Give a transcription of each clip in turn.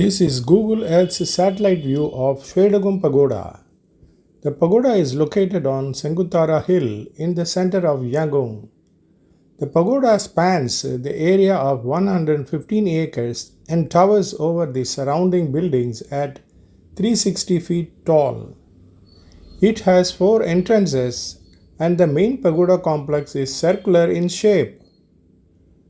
This is Google Earth's satellite view of Shwedagon Pagoda. The pagoda is located on Sengutara Hill in the center of Yangon. The pagoda spans the area of 115 acres and towers over the surrounding buildings at 360 feet tall. It has 4 entrances and the main pagoda complex is circular in shape.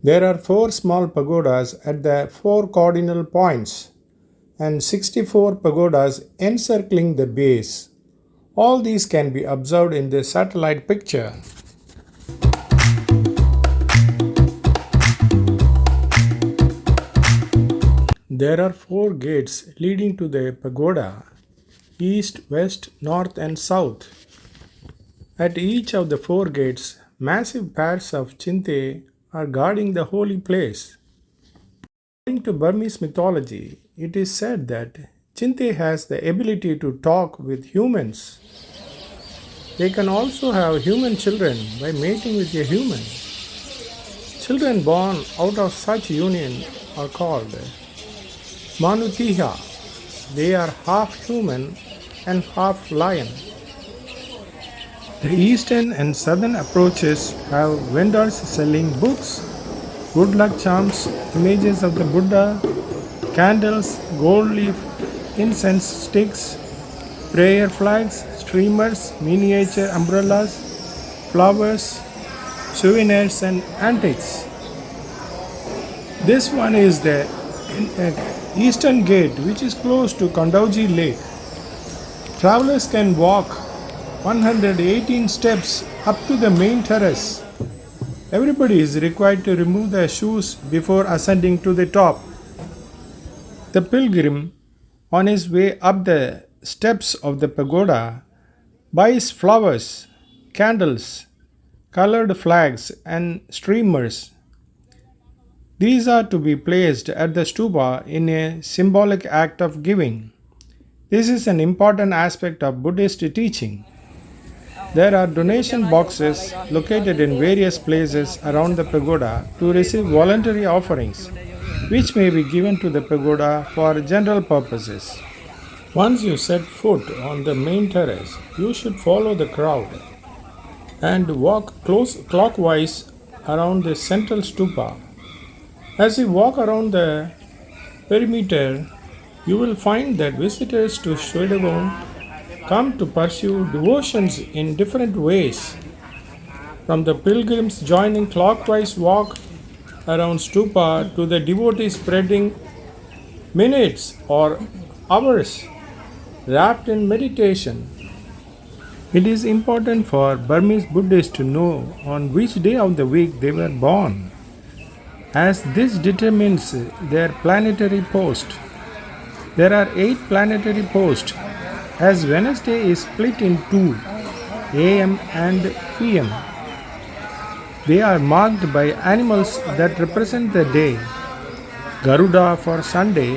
There are 4 small pagodas at the 4 cardinal points and 64 pagodas encircling the base. All these can be observed in the satellite picture. There are 4 gates leading to the pagoda: east, west, north and south. At each of the 4 gates, massive pairs of Chinthes are guarding the holy place. According to Burmese mythology, it is said that Chinthe has the ability to talk with humans. They can also have human children by mating with a human. Children born out of such union are called Manutiha. They are half human and half lion. The eastern and southern approaches have vendors selling books, good luck charms, images of the Buddha, candles, gold leaf, incense sticks, prayer flags, streamers, miniature umbrellas, flowers, souvenirs and antiques. This one is the eastern gate, which is close to Kandauji Lake. Travelers can walk 118 steps up to the main terrace. Everybody is required to remove their shoes before ascending to the top. The pilgrim, on his way up the steps of the pagoda, buys flowers, candles, colored flags, and streamers. These are to be placed at the stupa in a symbolic act of giving. This is an important aspect of Buddhist teaching. There are donation boxes located in various places around the pagoda to receive voluntary offerings, which may be given to the pagoda for general purposes. Once you set foot on the main terrace, you should follow the crowd and walk clockwise around the central stupa. As you walk around the perimeter, you will find that visitors to Shwedagon come to pursue devotions in different ways. From the pilgrims joining clockwise walk around stupa to the devotees spreading minutes or hours wrapped in meditation. It is important for Burmese Buddhists to know on which day of the week they were born, as this determines their planetary post. There are 8 planetary posts, as Wednesday is split in 2, AM and PM. They are marked by animals that represent the day: Garuda for Sunday,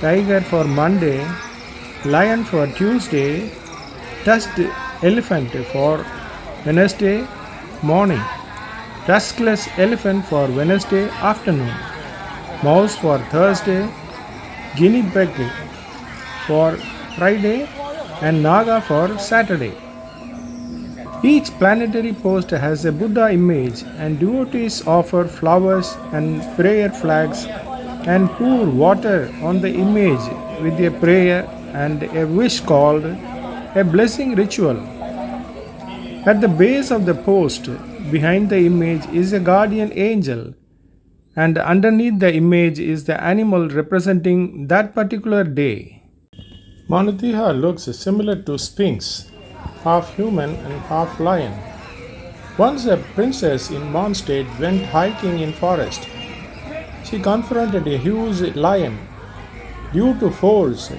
tiger for Monday, lion for Tuesday, tusked elephant for Wednesday morning, tuskless elephant for Wednesday afternoon, mouse for Thursday, guinea pig for Friday, and Naga for Saturday. Each planetary post has a Buddha image, and devotees offer flowers and prayer flags and pour water on the image with a prayer and a wish called a blessing ritual. At the base of the post, behind the image, is a guardian angel, and underneath the image is the animal representing that particular day. Manutiha looks similar to Sphinx, half human and half lion. Once a princess in Mon state went hiking in forest. She confronted a huge lion. Due to force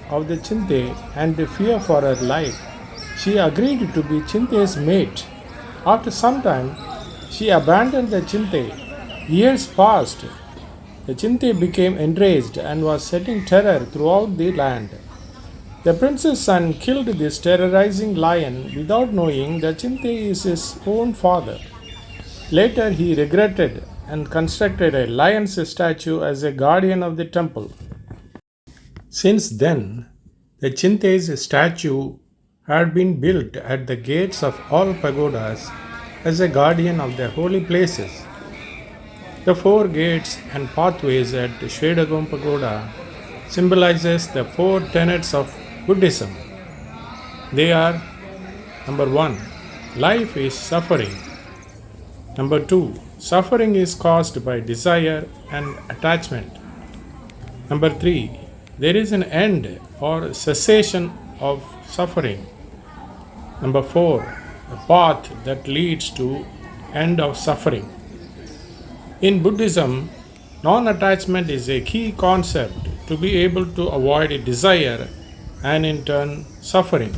of the Chinthe and the fear for her life, she agreed to be Chinthe's mate. After some time, she abandoned the Chinthe. Years passed. The Chinthe became enraged and was setting terror throughout the land. The prince's son killed this terrorizing lion without knowing that Chinthe is his own father. Later he regretted and constructed a lion's statue as a guardian of the temple. Since then, the Chinthes statue had been built at the gates of all pagodas as a guardian of the holy places. The four gates and pathways at Shwedagon Pagoda symbolizes the four tenets of Buddhism. They are: number 1, life is suffering. Number 2, suffering is caused by desire and attachment. Number 3, there is an end or cessation of suffering. Number 4, the path that leads to end of suffering. In Buddhism, non-attachment is a key concept to be able to avoid desire and in turn suffering.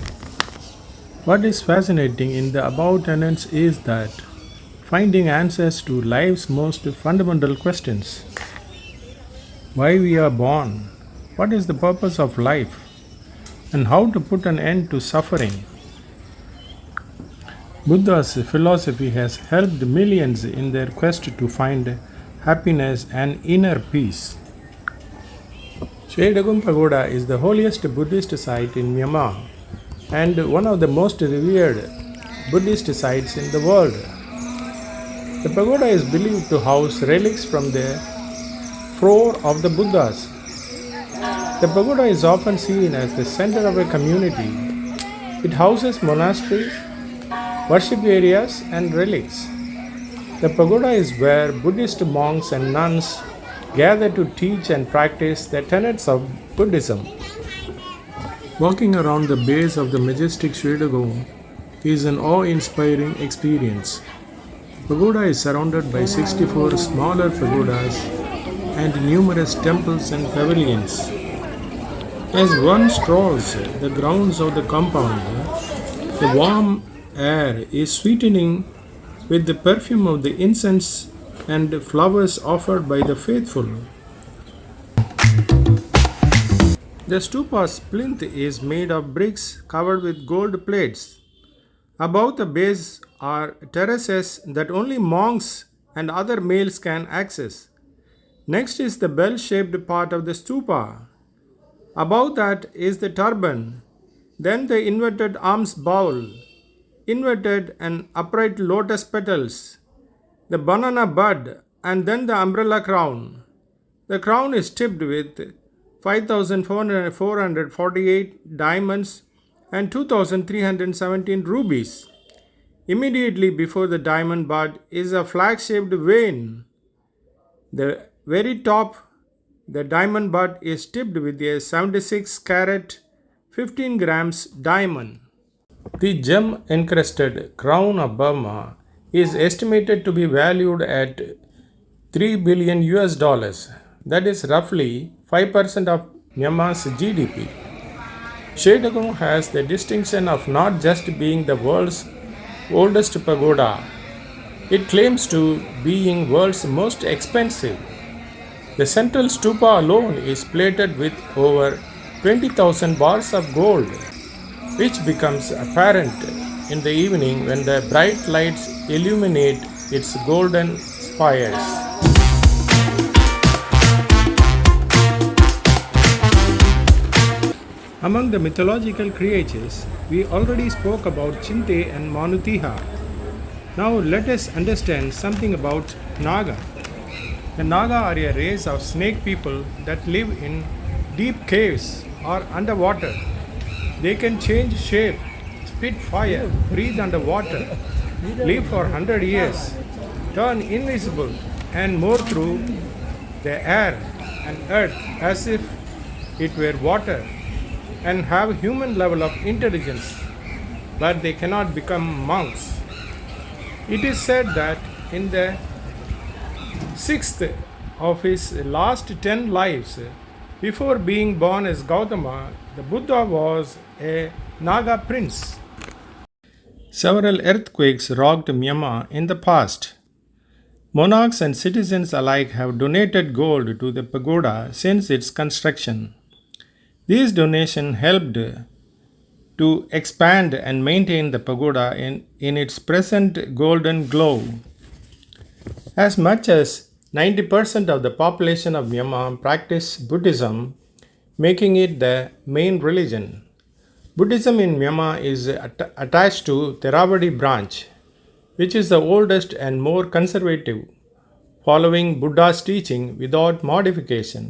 What is fascinating in the above tenets is that finding answers to life's most fundamental questions: why we are born, what is the purpose of life, and how to put an end to suffering. Buddha's philosophy has helped millions in their quest to find happiness and inner peace. Shwedagon Pagoda is the holiest Buddhist site in Myanmar and one of the most revered Buddhist sites in the world. The pagoda is believed to house relics from the floor of the Buddhas. The pagoda is often seen as the center of a community. It houses monasteries, worship areas, and relics. The pagoda is where Buddhist monks and nuns gather to teach and practice the tenets of Buddhism. Walking around the base of the majestic Shwedagon is an awe-inspiring experience. The pagoda is surrounded by 64 smaller pagodas and numerous temples and pavilions. As one strolls the grounds of the compound, the warm air is sweetening with the perfume of the incense and flowers offered by the faithful. The stupa's plinth is made of bricks covered with gold plates. Above the base are terraces that only monks and other males can access. Next is the bell-shaped part of the stupa. Above that is the turban, then the inverted arms bowl, inverted and upright lotus petals, the banana bud, and then the umbrella crown. The crown is tipped with 5,448 diamonds and 2,317 rubies. Immediately before the diamond bud is a flag-shaped vane. The very top, the diamond bud is tipped with a 76 carat 15 grams diamond. The gem-encrusted crown of Burma is estimated to be valued at 3 billion US dollars. That is roughly 5% of Myanmar's GDP. Shwedagon has the distinction of not just being the world's oldest pagoda, it claims to being world's most expensive. The central stupa alone is plated with over 20,000 bars of gold, which becomes apparent in the evening when the bright lights illuminate its golden spires. Among the mythological creatures, we already spoke about Chinthe and Manutiha. Now let us understand something about Naga. The Naga are a race of snake people that live in deep caves or underwater. They can change shape, spit fire, breathe underwater, live for 100 years, turn invisible, and move through the air and earth as if it were water, and have human level of intelligence, but they cannot become monks. It is said that in the sixth of his last 10 lives, before being born as Gautama, the Buddha was a Naga prince. Several earthquakes rocked Myanmar in the past. Monarchs and citizens alike have donated gold to the pagoda since its construction. These donations helped to expand and maintain the pagoda in its present golden glow. As much as 90% of the population of Myanmar practice Buddhism, making it the main religion. Buddhism in Myanmar is attached to Theravada branch, which is the oldest and more conservative, following Buddha's teaching without modification.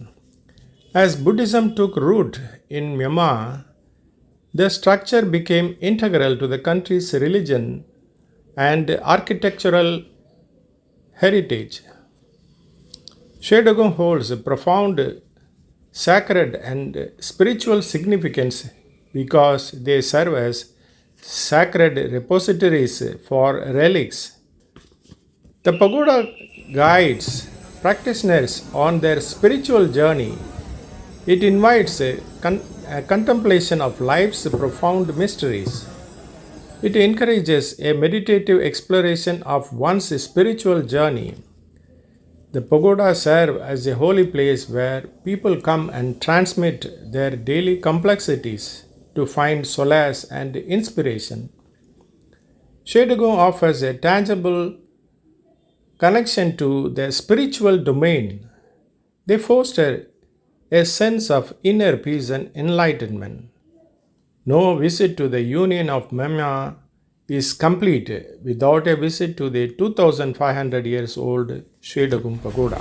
As Buddhism took root in Myanmar, the structure became integral to the country's religion and architectural heritage. Shwedagon holds a profound sacred and spiritual significance because they serve as sacred repositories for relics. The pagoda guides practitioners on their spiritual journey. It invites a contemplation of life's profound mysteries. It encourages a meditative exploration of one's spiritual journey. The pagoda serve as a holy place where people come and transmit their daily complexities to find solace and inspiration. Shwedagon offers a tangible connection to the spiritual domain. They foster a sense of inner peace and enlightenment. No visit to the Union of Myanmar is complete without a visit to the 2500 years old Shwedagon Pagoda.